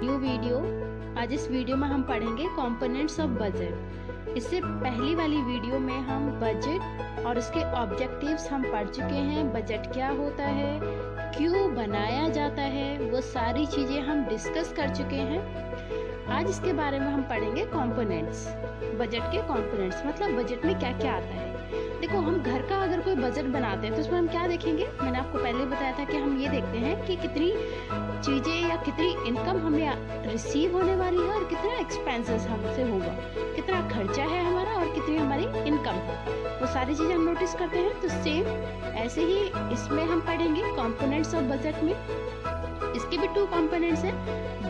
New video. आज इस video में हम पढ़ेंगे कंपोनेंट्स ऑफ बजट। इससे पहली वाली वीडियो में हम बजट और उसके ऑब्जेक्टिव्स हम पढ़ चुके हैं। बजट क्या होता है, क्यों बनाया जाता है, वो सारी चीज़ें हम डिस्कस कर चुके हैं। आज इसके बारे में हम पढ़ेंगे कंपोनेंट्स। बजट के कंपोनेंट्स मतलब बजट में क्या क्या आता है। देखो, हम घर का अगर कोई बजट बनाते हैं तो उसमें हम क्या देखेंगे। मैंने आपको पहले बताया था कि हम ये देखते हैं कि कितनी चीज़ें या कितनी इनकम हमें रिसीव होने वाली है और कितना एक्सपेंसेस हमसे होगा, कितना खर्चा है हमारा और कितनी हमारी इनकम है। वो सारी चीज़ें हम नोटिस करते हैं। तो सेम ऐसे ही इसमें हम पढ़ेंगे कंपोनेंट्स ऑफ बजट में। इसके भी 2 कंपोनेंट्स हैं।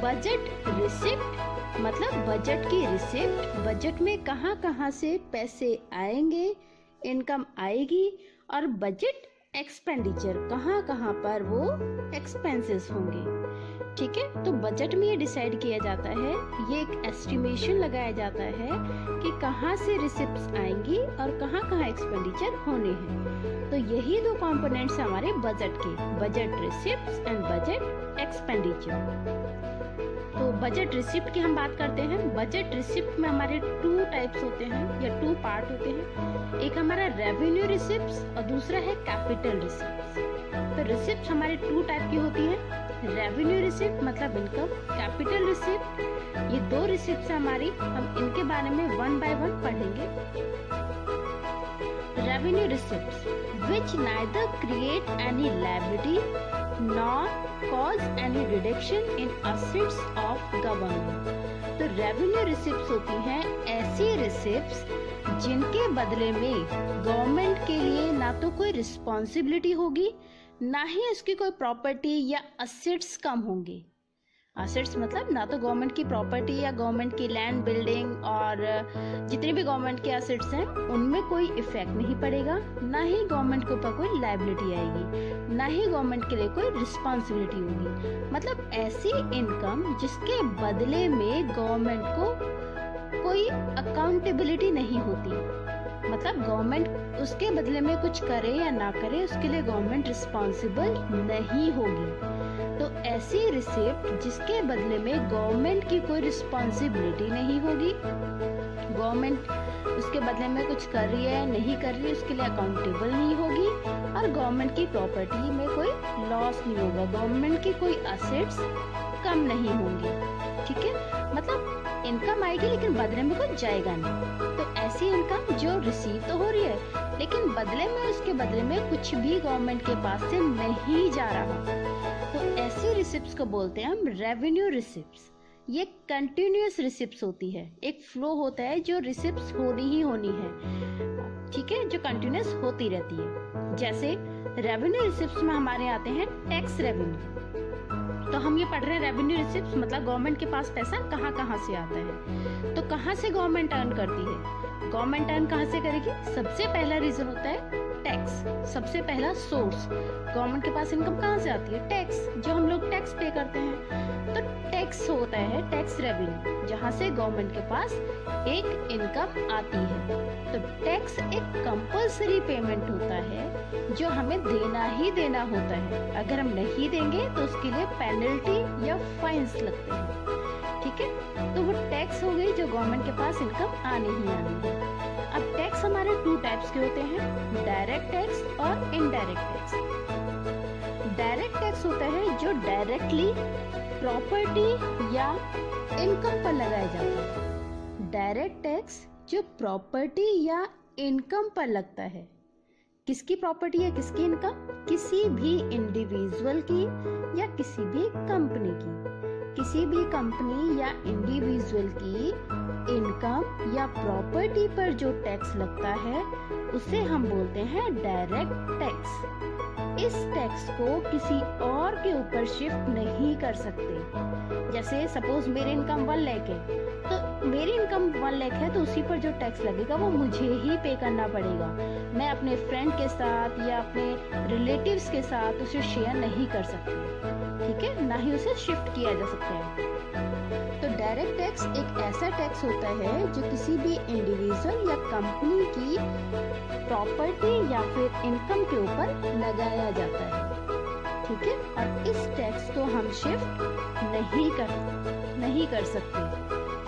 बजट रिसिप्ट मतलब बजट की रिसिप्ट, बजट में कहाँ कहाँ से पैसे आएंगे, इनकम आएगी, और बजट एक्सपेंडिचर कहाँ कहाँ पर वो एक्सपेंसेस होंगे। ठीक है, तो बजट में ये डिसाइड किया जाता है, ये एक एस्टिमेशन लगाया जाता है कि कहाँ से रिसिप्ट्स आएंगी और कहाँ कहाँ एक्सपेंडिचर होने हैं। तो यही 2 कंपोनेंट्स हमारे बजट के, budget receipts and budget expenditure. तो बजट रिसिप्ट की हम बात करते हैं। बजट रिसिप्ट में हमारे 2 टाइप्स होते हैं या 2 पार्ट होते हैं। एक हमारा रेवेन्यू रिसिप्ट्स और दूसरा है कैपिटल रिसिप्ट्स। तो रिसिप्ट हमारे 2 टाइप की होती है। रेवेन्यू रिसिप्ट मतलब इनकम, कैपिटल रिसिप्ट, ये 2 रिसिप्ट हमारी, हम इनके बारे में 1 बाय 1 पढ़ेंगे। Revenue receipts which neither create any liability nor cause any reduction in assets of government। तो रेवेन्यू रिसिप्ट्स होती हैं ऐसी रिसिप्ट्स जिनके बदले में गवर्नमेंट के लिए ना तो कोई रिस्पॉन्सिबिलिटी होगी, ना ही उसकी कोई प्रॉपर्टी या असेट्स कम होंगे। असेट्स मतलब ना तो गवर्नमेंट की प्रॉपर्टी या गवर्नमेंट की लैंड, बिल्डिंग और जितने भी गवर्नमेंट के असेट्स हैं उनमें कोई इफेक्ट नहीं पड़ेगा, ना ही गवर्नमेंट के ऊपर कोई लायबिलिटी आएगी, ना ही गवर्नमेंट के लिए कोई रिस्पॉन्सिबिलिटी होगी। मतलब ऐसी इनकम जिसके बदले में गवर्नमेंट को कोई अकाउंटेबिलिटी नहीं होती। मतलब गवर्नमेंट उसके बदले में कुछ करे या ना करे, उसके लिए गवर्नमेंट रिस्पॉन्सिबल नहीं होगी। तो ऐसी रिसिप्ट जिसके बदले में गवर्नमेंट की कोई रिस्पॉन्सिबिलिटी नहीं होगी, गवर्नमेंट उसके बदले में कुछ कर रही है नहीं कर रही है, उसके लिए अकाउंटेबल नहीं होगी, और गवर्नमेंट की प्रॉपर्टी में कोई लॉस नहीं होगा, गवर्नमेंट की कोई असेट्स कम नहीं होंगे। ठीक है, मतलब इनकम आएगी लेकिन बदले में कुछ जाएगा नहीं। तो ऐसी इनकम जो रिसीव तो हो रही है लेकिन बदले में, उसके बदले में कुछ भी गवर्नमेंट के पास से नहीं जा रहा, तो ऐसी रिसिप्ट्स को बोलते हैं हम रेवेन्यू रिसिप्ट्स। ये कंटिन्यूअस रिसिप्ट्स होती है, एक फ्लो होता है जो रिसिप्ट्स होनी ही होनी है। ठीक है, जो कंटिन्यूअस होती रहती है। जैसे रेवेन्यू रिसिप्ट्स में हमारे आते हैं टैक्स रेवेन्यू। तो हम ये पढ़ रहे हैं रेवेन्यू रिसिप्ट्स मतलब गवर्नमेंट के पास पैसा कहाँ कहाँ से आता है। तो कहाँ से गवर्नमेंट अर्न करती है, गवर्नमेंट अर्न कहाँ से करेगी। सबसे पहला रीजन होता है टैक्स। सबसे पहला सोर्स गवर्नमेंट के पास इनकम कहाँ से आती है, टैक्स, जो हम लोग टैक्स पे करते हैं। तो टैक्स होता है टैक्स रेवेन्यू, जहाँ से गवर्नमेंट के पास एक इनकम आती है। तो टैक्स एक कंपल्सरी पेमेंट होता है जो हमें देना ही देना होता है। अगर हम नहीं देंगे तो उसके लिए पेनल्टी या फाइन्स लगते हैं। ठीक है, तो वो टैक्स हो गई जो गवर्नमेंट के पास इनकम आनी ही आनी है। अब टैक्स हमारे 2 टाइप्स के होते हैं, डायरेक्ट टैक्स और इनडायरेक्ट टैक्स। डायरेक्ट टैक्स होता है जो डायरेक्टली प्रॉपर्टी या इनकम पर लगाया जाता है। डायरेक्ट टैक्स जो प्रॉपर्टी या इनकम पर लगता है। किसकी प्रॉपर्टी या किसकी इनकम, किसी भी इंडिविजुअल की या किसी भी कंपनी की। किसी भी कंपनी या इंडिविजुअल की इनकम या प्रॉपर्टी पर जो टैक्स लगता है उसे हम बोलते हैं डायरेक्ट टैक्स। इस टैक्स को किसी और के ऊपर शिफ्ट नहीं कर सकते। जैसे सपोज मेरी इनकम 1 लाख है, तो मेरी इनकम 1 लाख है तो उसी पर जो टैक्स लगेगा वो मुझे ही पे करना पड़ेगा। मैं अपने फ्रेंड के साथ या अपने रिलेटिव्स के साथ उसे शेयर नहीं कर सकती। ठीक है, ना ही उसे शिफ्ट किया जा सकता है। तो डायरेक्ट टैक्स एक ऐसा टैक्स होता है जो किसी भी इंडिविजुअल या कंपनी की प्रॉपर्टी या फिर इनकम के ऊपर लगाया जाता है। ठीक है, और इस टैक्स को हम शिफ्ट नहीं कर सकते। नहीं कर सकते।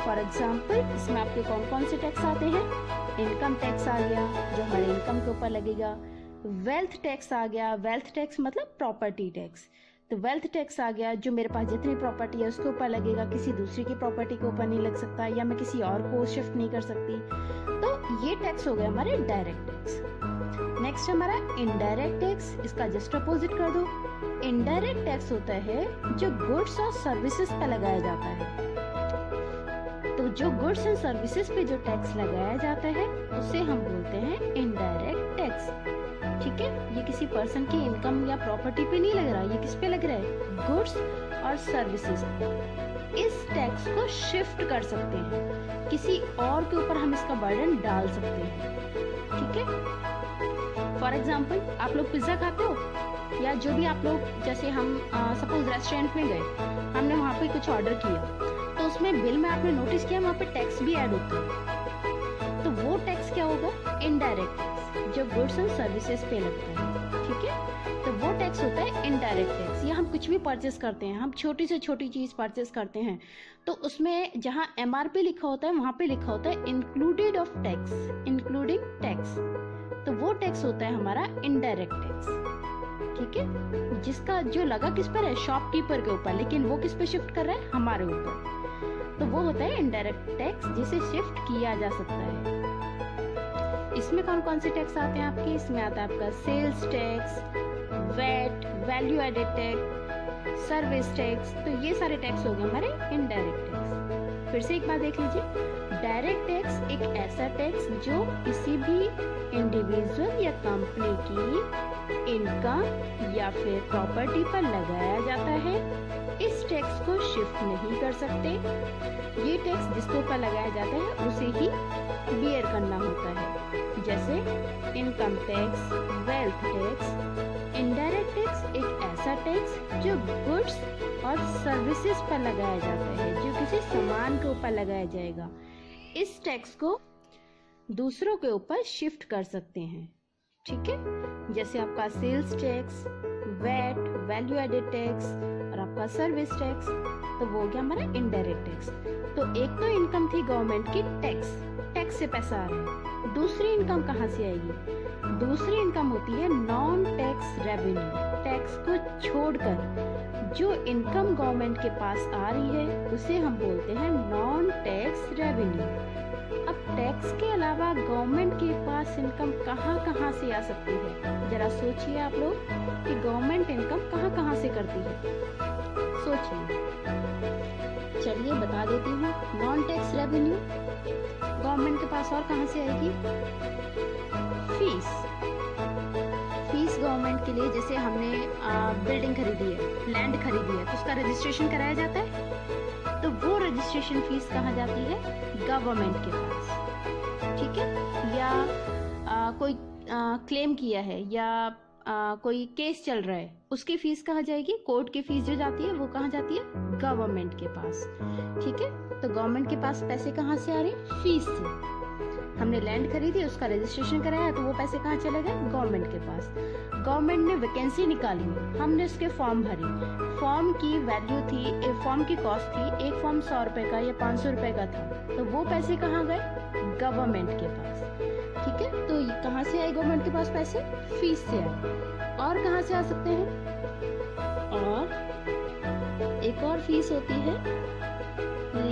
फॉर एग्जाम्पल इसमें आपके कौन कौन से टैक्स आते हैं? इनकम टैक्स आ गया जो हमारे इनकम के ऊपर लगेगा, वेल्थ टैक्स आ गया, वेल्थ टैक्स मतलब प्रॉपर्टी टैक्स, तो वेल्थ टैक्स आ गया जो मेरे पास जितनी प्रॉपर्टी है उसके ऊपर लगेगा, किसी दूसरे की प्रॉपर्टी के ऊपर नहीं लग सकता, या मैं किसी और को शिफ्ट नहीं कर सकती। तो ये टैक्स हो गया हमारे डायरेक्ट टैक्स। नेक्स्ट हमारा इनडायरेक्ट टैक्स, इसका जस्ट अपोजिट कर दो। इनडायरेक्ट टैक्स होता है जो गुड्स और सर्विसेज पे लगाया जाता है। तो जो गुड्स एंड सर्विसेज पे जो टैक्स लगाया जाता है उसे हम बोलते हैं इनडायरेक्ट टैक्स। ठीक है, ये किसी पर्सन की इनकम या प्रॉपर्टी पे नहीं लग रहा, ये किस पे लग रहा है? गुड्स और सर्विसेज। इस टैक्स को शिफ्ट कर सकते हैं, किसी और के ऊपर हम इसका बर्डन डाल सकते हैं। ठीक है, फॉर एग्जाम्पल आप लोग पिज्जा खाते हो, या जो भी आप लोग, जैसे हम सपोज रेस्टोरेंट में गए, हमने वहाँ पे कुछ ऑर्डर किया, तो उसमें बिल में आपने नोटिस किया वहाँ पे टैक्स भी ऐड होता है। तो वो टैक्स क्या होगा? इनडायरेक्ट टैक्स, जो गुड्स एंड सर्विसेज पे लगता है। ठीक है, तो वो टैक्स होता है इनडायरेक्ट टैक्स। या हम कुछ भी परचेस करते हैं, हम छोटी से छोटी चीज परचेस करते हैं, तो उसमें जहाँ MRP लिखा होता है वहाँ पे लिखा होता है included of tax, including tax, तो वो टैक्स होता है हमारा इनडायरेक्ट टैक्स। ठीक है, जिसका जो लगा किस पर है? शॉपकीपर के ऊपर, लेकिन वो किस पे शिफ्ट कर रहा है? हमारे ऊपर। तो वो होता है इनडायरेक्ट टैक्स, जिसे शिफ्ट किया जा सकता है। इसमें कौन कौन से टैक्स आते हैं आपके? इसमें आता है आपका sales tax, VAT, value added tax, service tax. तो ये सारे टैक्स हो गए हमारे इनडायरेक्ट टैक्स। फिर से एक बात देख लीजिए, डायरेक्ट टैक्स एक ऐसा टैक्स जो किसी भी इंडिविजुअल या कंपनी की इनकम या फिर प्रॉपर्टी पर लगाया जाता है। इस टैक्स को शिफ्ट नहीं कर सकते। ये टैक्स जिसके ऊपर लगाया जाता है उसे ही बियर करना होता है, जैसे income tax, wealth tax. Indirect tax एक ऐसा टैक्स जो गुड्स और सर्विसेज पर लगाया जाता है, जो किसी सामान के ऊपर लगाया जाएगा। इस टैक्स को दूसरों के ऊपर शिफ्ट कर सकते हैं। ठीक है, जैसे आपका sales tax, VAT, value added tax और आपका सर्विस टैक्स, तो वो हो गया हमारा इनडायरेक्ट टैक्स। तो एक तो इनकम थी गवर्नमेंट की टैक्स, टैक्स से पैसा आ रहा है। दूसरी इनकम कहाँ से आएगी? दूसरी इनकम होती है नॉन टैक्स रेवेन्यू, टैक्स को छोड़कर जो इनकम गवर्नमेंट के पास आ रही है उसे हम बोलते हैं नॉन टैक्स रेवेन्यू। अब टैक्स के अलावा गवर्नमेंट के पास इनकम कहाँ कहाँ से आ सकती है? जरा सोचिए आप लोग कि गवर्नमेंट इनकम कहाँ कहाँ से करती है, सोचिए। चलिए बता देती हूँ, नॉन टैक्स रेवेन्यू गवर्नमेंट के पास और कहाँ से आएगी? फीस। फीस गवर्नमेंट के लिए, जैसे हमने बिल्डिंग खरीदी है, लैंड खरीदी है, तो उसका रजिस्ट्रेशन कराया जाता है, तो वो रजिस्ट्रेशन फीस कहाँ जाती है? गवर्नमेंट के पास। ठीक है, या कोई क्लेम किया है, या कोई केस चल रहा है, उसकी फीस कहाँ जाएगी? कोर्ट की फीस जो जाती है वो कहाँ जाती है? गवर्नमेंट के पास। ठीक है, तो गवर्नमेंट के पास पैसे कहाँ से आ रहे हैं? फीस से। हमने लैंड खरीदी, उसका रजिस्ट्रेशन कराया, तो वो पैसे कहाँ चले गए? गवर्नमेंट के पास। गवर्नमेंट ने वैकेंसी निकाली, हमने उसके फॉर्म भरे, फॉर्म की वैल्यू थी, फॉर्म की कॉस्ट थी, एक फॉर्म 100 रुपए का या 500 रुपए का था, तो वो पैसे कहाँ गए? गवर्नमेंट के पास। ठीक है, तो ये कहाँ से आए गवर्नमेंट के पास पैसे? फीस से आए। और कहाँ से आ सकते हैं? और एक और फीस होती है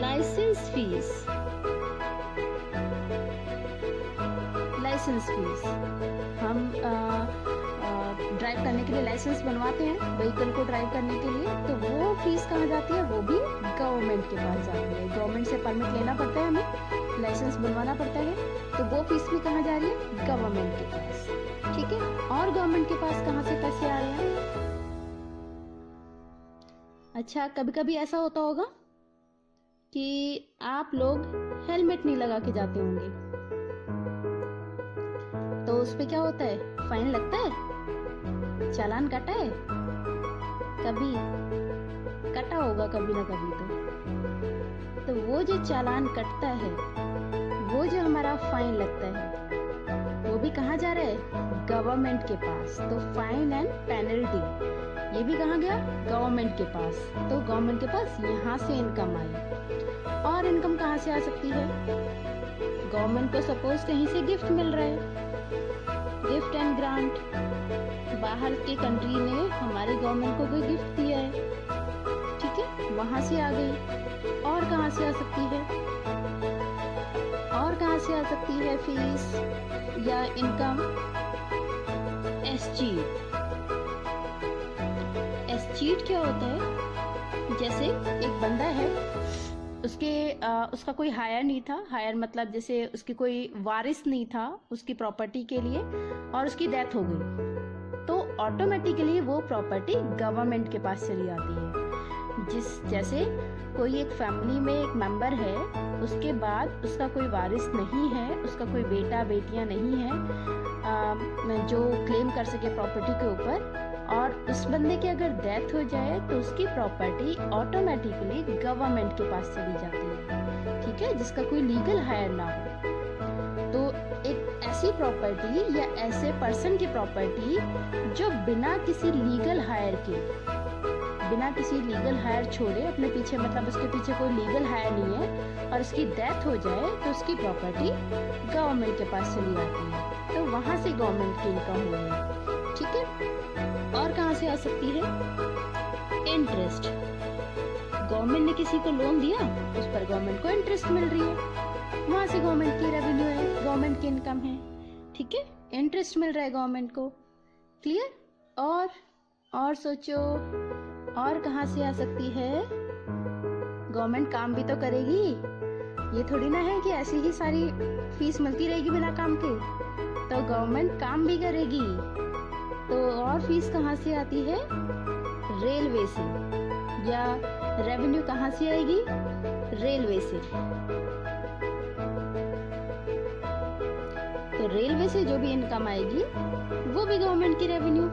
लाइसेंस फीस। लाइसेंस फीस, हम ड्राइव करने के लिए लाइसेंस बनवाते हैं व्हीकल को ड्राइव करने के लिए, तो वो फीस कहाँ जाती है? वो भी गवर्नमेंट के पास जाती है। गवर्नमेंट से परमिट लेना पड़ता है, हमें लाइसेंस बनवाना पड़ता है, तो वो फीस भी कहाँ जा रही है? गवर्नमेंट के पास। ठीक है, और गवर्नमेंट के पास कहाँ से पैसे आ रहे हैं? अच्छा, कभी कभी ऐसा होता होगा कि आप लोग हेलमेट नहीं लगा के जाते होंगे, तो उस पे क्या होता है? फाइन लगता है, चालान कटा है, कभी कटा होगा कभी ना कभी। तो वो जो चालान कटता है, वो जो हमारा फाइन लगता है, वो भी कहाँ जा रहा है? गवर्नमेंट के पास। तो फाइन एंड पेनल्टी ये भी कहाँ गया? गवर्नमेंट के पास। तो गवर्नमेंट के पास यहाँ से इनकम आई। और इनकम कहाँ से आ सकती है? गवर्नमेंट को सपोज कहीं से गिफ्ट मिल रहा है, गिफ्ट एंड ग्रांट, बाहर के कंट्री ने हमारे गवर्नमेंट को कोई गिफ्ट दिया है, ठीक है, वहां से आ गई। और कहाँ से आ सकती है? और कहाँ से आ सकती है फीस या इनकम? एस्चीट। एस्चीट क्या होता है? जैसे एक बंदा है, उसका कोई हायर नहीं था, हायर मतलब जैसे उसकी कोई वारिस नहीं था उसकी प्रॉपर्टी के लिए, और उसकी डेथ हो गई, तो ऑटोमेटिकली वो प्रॉपर्टी गवर्नमेंट के पास चली आती है। जैसे कोई एक फैमिली में एक मेंबर है, उसके बाद उसका कोई वारिस नहीं है, उसका कोई बेटा बेटियां नहीं है जो क्लेम कर सके प्रॉपर्टी के ऊपर, और उस बंदे की अगर डेथ हो जाए तो उसकी प्रॉपर्टी ऑटोमेटिकली गवर्नमेंट के पास चली जाती है, ठीक है, जिसका कोई लीगल हायर ना हो। तो एक ऐसी प्रॉपर्टी या ऐसे पर्सन की प्रॉपर्टी जो बिना किसी लीगल हायर छोड़े अपने पीछे, मतलब उसके पीछे कोई लीगल हायर नहीं है, और उसकी डेथ हो जाए तो उसकी प्रॉपर्टी गवर्नमेंट के पास चली आती है। तो वहां से गवर्नमेंट की इनकम हो रही, ठीक है। और कहाँ से आ सकती है? इंटरेस्ट। गवर्नमेंट ने किसी को लोन दिया, उस पर गवर्नमेंट को इंटरेस्ट मिल रही है, वहां से गवर्नमेंट की रेवेन्यू है, गवर्नमेंट की इनकम है, ठीक है, इंटरेस्ट मिल रहा है गवर्नमेंट को। क्लियर? और सोचो, और कहाँ से आ सकती है? गवर्नमेंट काम भी तो करेगी, ये थोड़ी ना है कि ऐसी ही सारी फीस मिलती रहेगी बिना काम के, तो गवर्नमेंट काम भी करेगी। तो और फीस कहाँ से आती है? रेलवे से। या रेवेन्यू कहाँ से आएगी? रेलवे से। तो रेलवे से जो भी इनकम आएगी वो भी गवर्नमेंट की रेवेन्यू।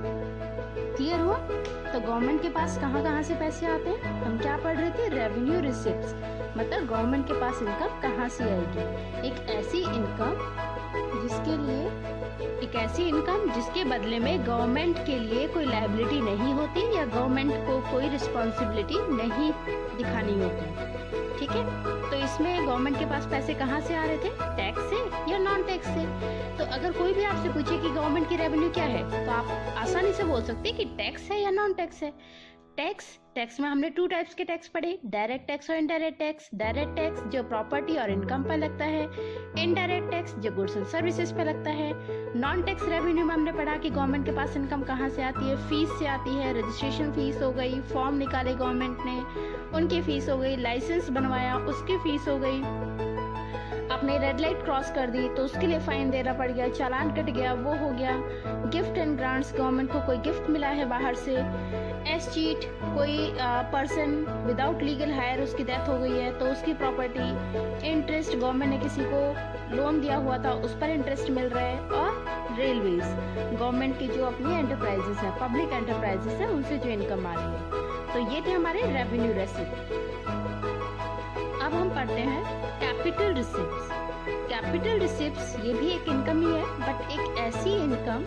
क्लियर हुआ? तो गवर्नमेंट के पास कहाँ कहाँ से पैसे आते हैं? हम क्या पढ़ रहे थे? रेवेन्यू रिसिप्ट्स, मतलब गवर्नमेंट के पास इनकम कहाँ से आएगी? एक ऐसी इनकम जिसके बदले में गवर्नमेंट के लिए कोई लायबिलिटी नहीं होती या गवर्नमेंट को कोई रिस्पॉन्सिबिलिटी नहीं दिखानी होती, ठीक है। तो इसमें गवर्नमेंट के पास पैसे कहाँ से आ रहे थे? टैक्स से या नॉन टैक्स से। तो अगर कोई भी आपसे पूछे कि गवर्नमेंट की रेवेन्यू क्या है, तो आप आसानी से बोल सकते हैं कि टैक्स है या नॉन टैक्स है। टैक्स में हमने 2 टाइप्स के टैक्स पढ़े, डायरेक्ट टैक्स और इनडायरेक्ट टैक्स। डायरेक्ट टैक्स जो प्रॉपर्टी और इनकम पर लगता है, इनडायरेक्ट टैक्स जो गुड्स एंड सर्विसेज पे लगता है। नॉन टैक्स रेवेन्यू में हमने पढ़ा कि गवर्नमेंट के पास इनकम कहाँ से आती है? फीस से आती है। रजिस्ट्रेशन फीस हो गई, फॉर्म निकाले गवर्नमेंट ने, उनकी फीस हो गई, लाइसेंस बनवाया उसकी फीस हो गई, आपने रेड लाइट क्रॉस कर दी तो उसके लिए फाइन देना पड़ गया, चालान कट गया, वो हो गया। गिफ्ट एंड ग्रांट्स, गवर्नमेंट को कोई गिफ्ट मिला है बाहर से। एस्चीट, कोई पर्सन विदाउट लीगल हायर उसकी डेथ हो गई है तो उसकी प्रॉपर्टी। इंटरेस्ट, गवर्नमेंट ने किसी को लोन दिया हुआ था उस पर इंटरेस्ट मिल रहा है। और रेलवेज, गवर्नमेंट की जो अपनी एंटरप्राइजेस है, पब्लिक एंटरप्राइजेस है, उनसे जो इनकम आ रही है। तो ये थे हमारे रेवेन्यू रिसिप्ट। अब हम पढ़ते हैं कैपिटल रिसिप्ट्स। कैपिटल रिसिप्ट्स ये भी एक इनकम ही है, बट एक ऐसी इनकम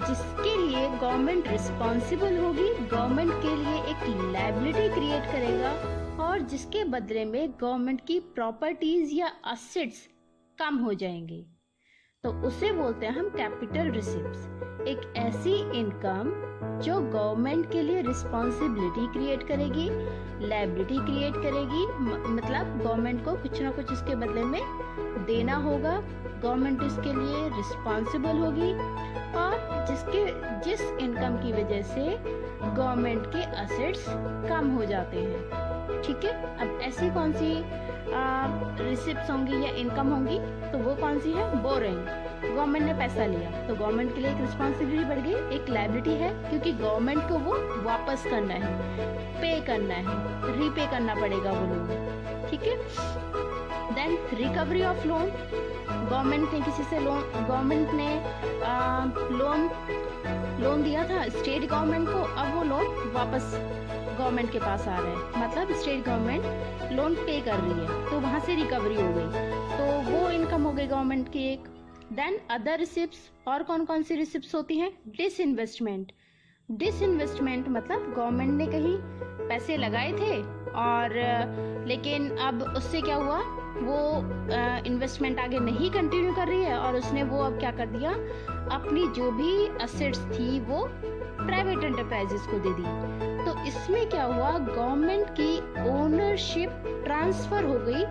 जिसके लिए गवर्नमेंट रिस्पॉन्सिबल होगी, गवर्नमेंट के लिए एक लायबिलिटी क्रिएट करेगा और जिसके बदले में गवर्नमेंट की प्रॉपर्टीज या असेट्स कम हो जाएंगे, तो उसे बोलते हैं हम कैपिटल रिसिप्ट्स। एक ऐसी इनकम जो गवर्नमेंट के लिए रिस्पॉन्सिबिलिटी क्रिएट करेगी, लायबिलिटी क्रिएट करेगी, मतलब गवर्नमेंट को कुछ ना कुछ इसके बदले में देना होगा, गवर्नमेंट इसके लिए रिस्पॉन्सिबल होगी, और जिस इनकम की वजह से गवर्नमेंट के असेट्स कम हो जाते हैं। ठीक है, अब ऐसी कौन सी रिसिप्ट्स होंगी या इनकम होंगी, तो वो कौन सी है? बोरिंग, गवर्नमेंट ने पैसा लिया तो गवर्नमेंट के लिए एक रिस्पॉन्सिबिलिटी बढ़ गई, एक लायबिलिटी है, क्योंकि गवर्नमेंट को वो वापस करना है, पे करना है, रीपे करना पड़ेगा वो लोग। ठीक है, then recovery of loan, government ने किसी से गवर्नमेंट ने लोन दिया था स्टेट गवर्नमेंट को, अब वो लोन वापस गवर्नमेंट के पास आ रहा है, मतलब स्टेट गवर्नमेंट लोन पे कर रही है, तो वहां से रिकवरी हो गई, तो वो इनकम हो गई गवर्नमेंट की एक। देन अदर रिसिप्ट्स, और कौन कौन सी रिसिप्ट्स होती हैं? डिसइन्वेस्टमेंट। डिसइन्वेस्टमेंट मतलब गवर्नमेंट ने कहीं पैसे लगाए थे और लेकिन अब उससे क्या हुआ, वो इन्वेस्टमेंट आगे नहीं कंटिन्यू कर रही है और उसने वो अब क्या कर दिया, अपनी जो भी एसेट्स थी वो प्राइवेट एंटरप्राइजेस को दे दी। तो इसमें क्या हुआ, गवर्नमेंट की ओनरशिप ट्रांसफर हो गई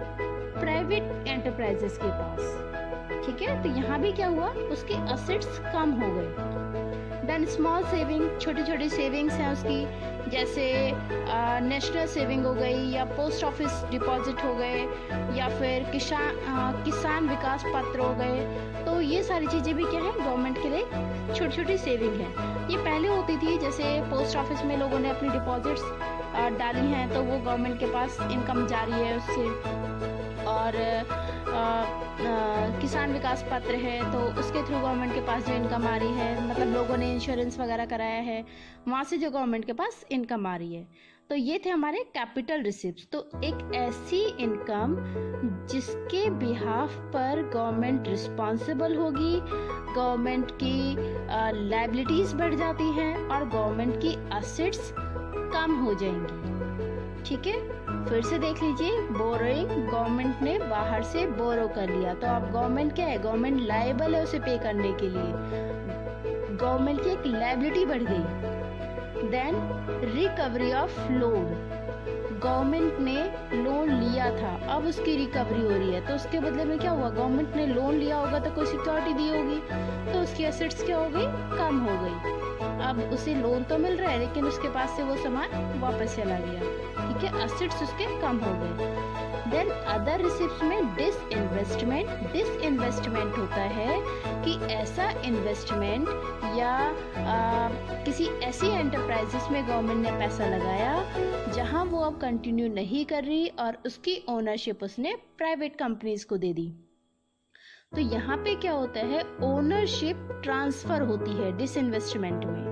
प्राइवेट एंटरप्राइजेस के पास। ठीक है, तो यहाँ भी क्या हुआ, उसके एसेट्स कम हो गए। देन स्मॉल सेविंग, छोटी छोटी सेविंग्स हैं उसकी, जैसे नेशनल सेविंग हो गई या पोस्ट ऑफिस डिपॉजिट हो गए या फिर किसान विकास पत्र हो गए। तो ये सारी चीज़ें भी क्या है, गवर्नमेंट के लिए छोटी छोटी सेविंग है। ये पहले होती थी, जैसे पोस्ट ऑफिस में लोगों ने अपनी डिपॉजिट्स डाली हैं तो वो गवर्नमेंट के पास इनकम जारी है उससे, और किसान विकास पत्र है तो उसके थ्रू गवर्नमेंट के पास जो इनकम आ रही है, मतलब लोगों ने इंश्योरेंस वगैरह कराया है, वहाँ से जो गवर्नमेंट के पास इनकम आ रही है। तो ये थे हमारे कैपिटल रिसिप्ट्स। तो एक ऐसी इनकम जिसके बिहाफ पर गवर्नमेंट रिस्पॉन्सिबल होगी, गवर्नमेंट की लायबिलिटीज बढ़ जाती हैं और गवर्नमेंट की एसेट्स कम हो जाएंगी। ठीक है, फिर से देख लीजिए, बोरोइंग, गवर्नमेंट ने बाहर से बोरो कर लिया तो अब गवर्नमेंट क्या है, गवर्नमेंट लायबल है उसे पे करने के लिए, गवर्नमेंट की एक लायबिलिटी बढ़ गई। Then recovery of loan, government ने लोन लिया था, अब उसकी रिकवरी हो रही है तो उसके बदले में क्या हुआ, गवर्नमेंट ने लोन लिया होगा तो कोई सिक्योरिटी दी होगी तो उसकी एसेट्स क्या हो गई, कम हो गई। अब उसे लोन तो मिल रहा है लेकिन उसके पास से वो सामान वापस चला गया। ठीक है, एसेट्स उसके कम हो गए। देन अदर रिसिप्ट्स में डिसइन्वेस्टमेंट, डिसइन्वेस्टमेंट होता है कि ऐसा इन्वेस्टमेंट या किसी ऐसी एंटरप्राइजेस में गवर्नमेंट ने पैसा लगाया जहां वो अब कंटिन्यू नहीं कर रही और उसकी ओनरशिप उसने प्राइवेट कंपनीज को दे दी। तो यहाँ पे क्या होता है, ओनरशिप ट्रांसफर होती है डिसइन्वेस्टमेंट में,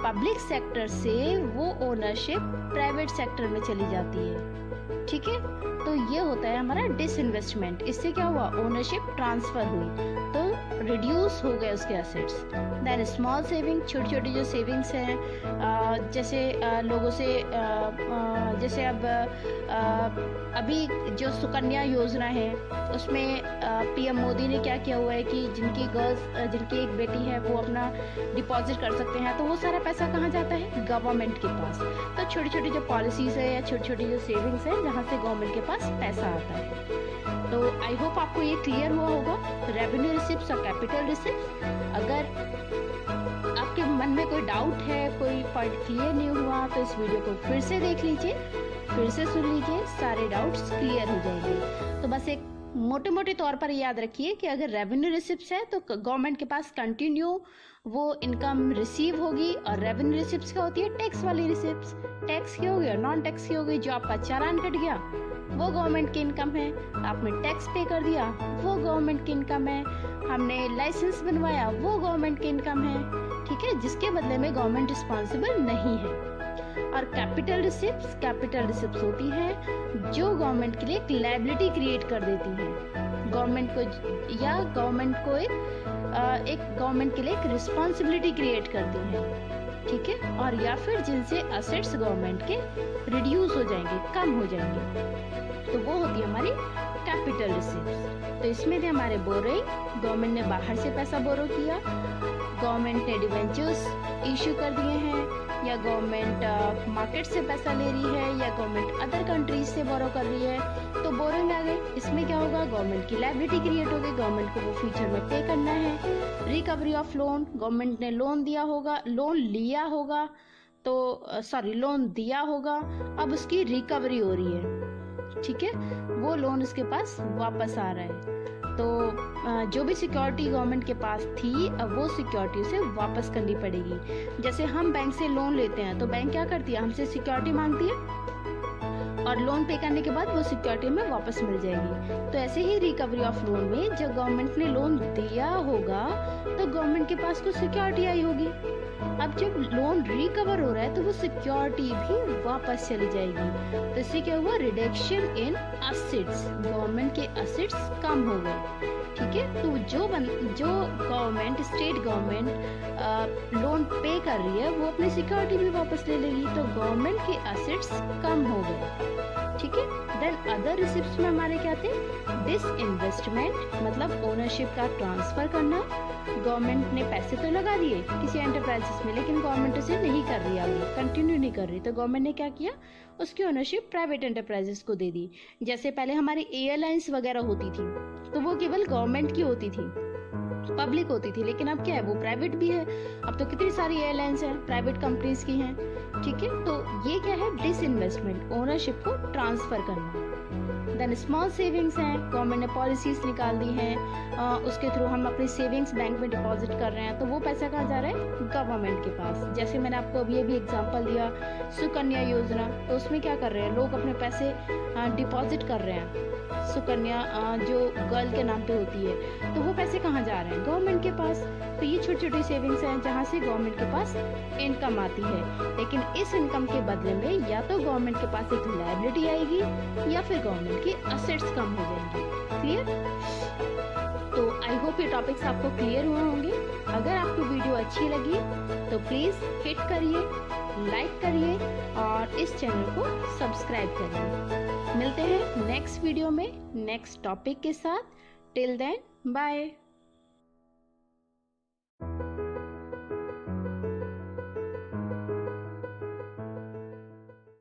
पब्लिक सेक्टर से वो ओनरशिप प्राइवेट सेक्टर में चली जाती है। ठीक है, तो ये होता है हमारा डिसइन्वेस्टमेंट। इससे क्या हुआ, ओनरशिप ट्रांसफर हुई तो रिड्यूस हो गए उसके एसेट्स। देन स्मॉल सेविंग, छोटी छोटी जो सेविंग्स हैं, जैसे लोगों से जैसे अब अभी जो सुकन्या योजना है उसमें पीएम मोदी ने क्या किया हुआ है कि जिनकी गर्ल्स, जिनकी एक बेटी है वो अपना डिपॉजिट कर सकते हैं, तो वो सारा पैसा कहाँ जाता है, गवर्नमेंट के पास। तो छोटी छोटी जो पॉलिसीज है या छोटी छोटी जो सेविंग्स है जहाँ से गवर्नमेंट के पास पैसा आता है। तो आई होप आपको ये क्लियर हुआ होगा, रेवेन्यू रिसिप्ट्स और कैपिटल रिसिप्ट्स। अगर आपके मन में कोई डाउट है, कोई पॉइंट क्लियर नहीं हुआ तो इस वीडियो को फिर से देख लीजिए, फिर से सुन लीजिए, सारे डाउट्स क्लियर हो जाएंगे। तो बस एक मोटे मोटे तौर पर याद रखिए कि अगर रेवेन्यू रिसिप्ट्स है तो गवर्नमेंट के पास कंटिन्यू वो इनकम रिसीव होगी, और रेवेन्यू रिसिप्ट्स क्या होती है, टैक्स वाली रिसिप्ट्स। टैक्स की होगी और नॉन टैक्स की होगी। जो आपका चालान कट गया वो गवर्नमेंट की इनकम है, आपने टैक्स पे कर दिया वो गवर्नमेंट की इनकम है, हमने लाइसेंस बनवाया वो गवर्नमेंट की इनकम है। ठीक है, जिसके बदले में गवर्नमेंट रिस्पॉन्सिबल नहीं है। और कैपिटल रिसिप्ट्स होती है जो गवर्नमेंट के लिए एक लायबिलिटी क्रिएट कर देती है, गवर्नमेंट को या गवर्नमेंट को एक गवर्नमेंट के लिए एक रिस्पॉन्सिबिलिटी क्रिएट करती है। ठीक है, और या फिर जिनसे एसेट्स गवर्नमेंट के रिड्यूस हो जाएंगे, कम हो जाएंगे, तो वो होती है हमारी कैपिटल रिसिप्ट्स। तो इसमें थे हमारे बोरोइंग, गवर्नमेंट ने बाहर से पैसा बोरो किया, गवर्नमेंट ने डिवेंचर्स इशू कर दिए हैं, या गवर्नमेंट मार्केट से पैसा ले रही है, या गवर्नमेंट अदर कंट्रीज से बोरो कर रही है, तो बोरोइंग आ गई। इसमें क्या होगा, गवर्नमेंट की लायबिलिटी क्रिएट होगी, गवर्नमेंट को वो फ्यूचर में पे करना है। रिकवरी ऑफ लोन, गवर्नमेंट ने लोन दिया होगा, लोन लिया होगा तो लोन दिया होगा, अब उसकी रिकवरी हो रही है। ठीक है, वो लोन उसके पास वापस आ रहा है, तो जो भी सिक्योरिटी गवर्नमेंट के पास थी अब वो सिक्योरिटी उसे वापस करनी पड़ेगी। जैसे हम बैंक से लोन लेते हैं तो बैंक क्या करती है, हमसे सिक्योरिटी मांगती है और लोन पे करने के बाद वो सिक्योरिटी हमें वापस मिल जाएगी। तो ऐसे ही रिकवरी ऑफ लोन में जब गवर्नमेंट ने लोन दिया होगा तो गवर्नमेंट के पास कुछ सिक्योरिटी आई होगी। अब जब लोन रिकवर हो रहा है तो वो सिक्योरिटी भी वापस चली जाएगी। तो इससे क्या हुआ, रिडक्शन इन एसेट्स, गवर्नमेंट के एसेट्स कम हो गए। ठीक है। तो जो गवर्नमेंट, स्टेट गवर्नमेंट लोन पे कर रही है वो अपनी सिक्योरिटी भी वापस ले लेगी, तो गवर्नमेंट के असेट्स कम हो गए, ठीक है। देन अदर रिसिप्ट्स में हमारे क्या थे, डिसइन्वेस्टमेंट मतलब ओनरशिप का ट्रांसफर करना। गवर्नमेंट ने पैसे तो लगा दिए किसी एंटरप्राइजेस में, लेकिन गवर्नमेंट उसे नहीं कर रही, आगे कंटिन्यू नहीं कर रही, तो गवर्नमेंट ने क्या किया, उसकी ओनरशिप प्राइवेट एंटरप्राइजेस को दे दी। जैसे पहले हमारी एयरलाइंस वगैरह होती थी तो वो केवल गवर्नमेंट की होती थी, पब्लिक होती थी, लेकिन अब क्या है, वो प्राइवेट भी है। अब तो कितनी सारी एयरलाइंस हैं, प्राइवेट कंपनीज की हैं, ठीक है। तो ये क्या है, डिसइन्वेस्टमेंट, ओनरशिप को ट्रांसफर करना। देन स्मॉल सेविंग्स हैं, गवर्नमेंट ने पॉलिसीज निकाल दी हैं, उसके थ्रू हम अपनी सेविंग्स बैंक में डिपॉजिट कर रहे हैं, तो वो पैसा कहाँ जा रहा है, गवर्नमेंट के पास। जैसे मैंने आपको अभी अभी एग्जांपल दिया सुकन्या योजना, तो उसमें क्या कर रहे हैं लोग, अपने पैसे डिपॉजिट कर रहे हैं, सुकन्या जो गर्ल के नाम पे होती है, तो वो पैसे कहाँ जा रहे हैं, गवर्नमेंट के पास। तो ये छोटी छोटी सेविंग्स हैं जहाँ से गवर्नमेंट के पास इनकम आती है, लेकिन इस इनकम के बदले में या तो गवर्नमेंट के पास एक लायबिलिटी आएगी या फिर गवर्नमेंट की असेट्स कम हो जाएंगी। क्लियर? तो आई होप ये टॉपिक्स आपको क्लियर हुए होंगे। अगर आपको वीडियो अच्छी लगी तो प्लीज हिट करिए, लाइक करिए और इस चैनल को सब्सक्राइब करिए। मिलते हैं नेक्स्ट वीडियो में नेक्स्ट टॉपिक के साथ। Till then bye.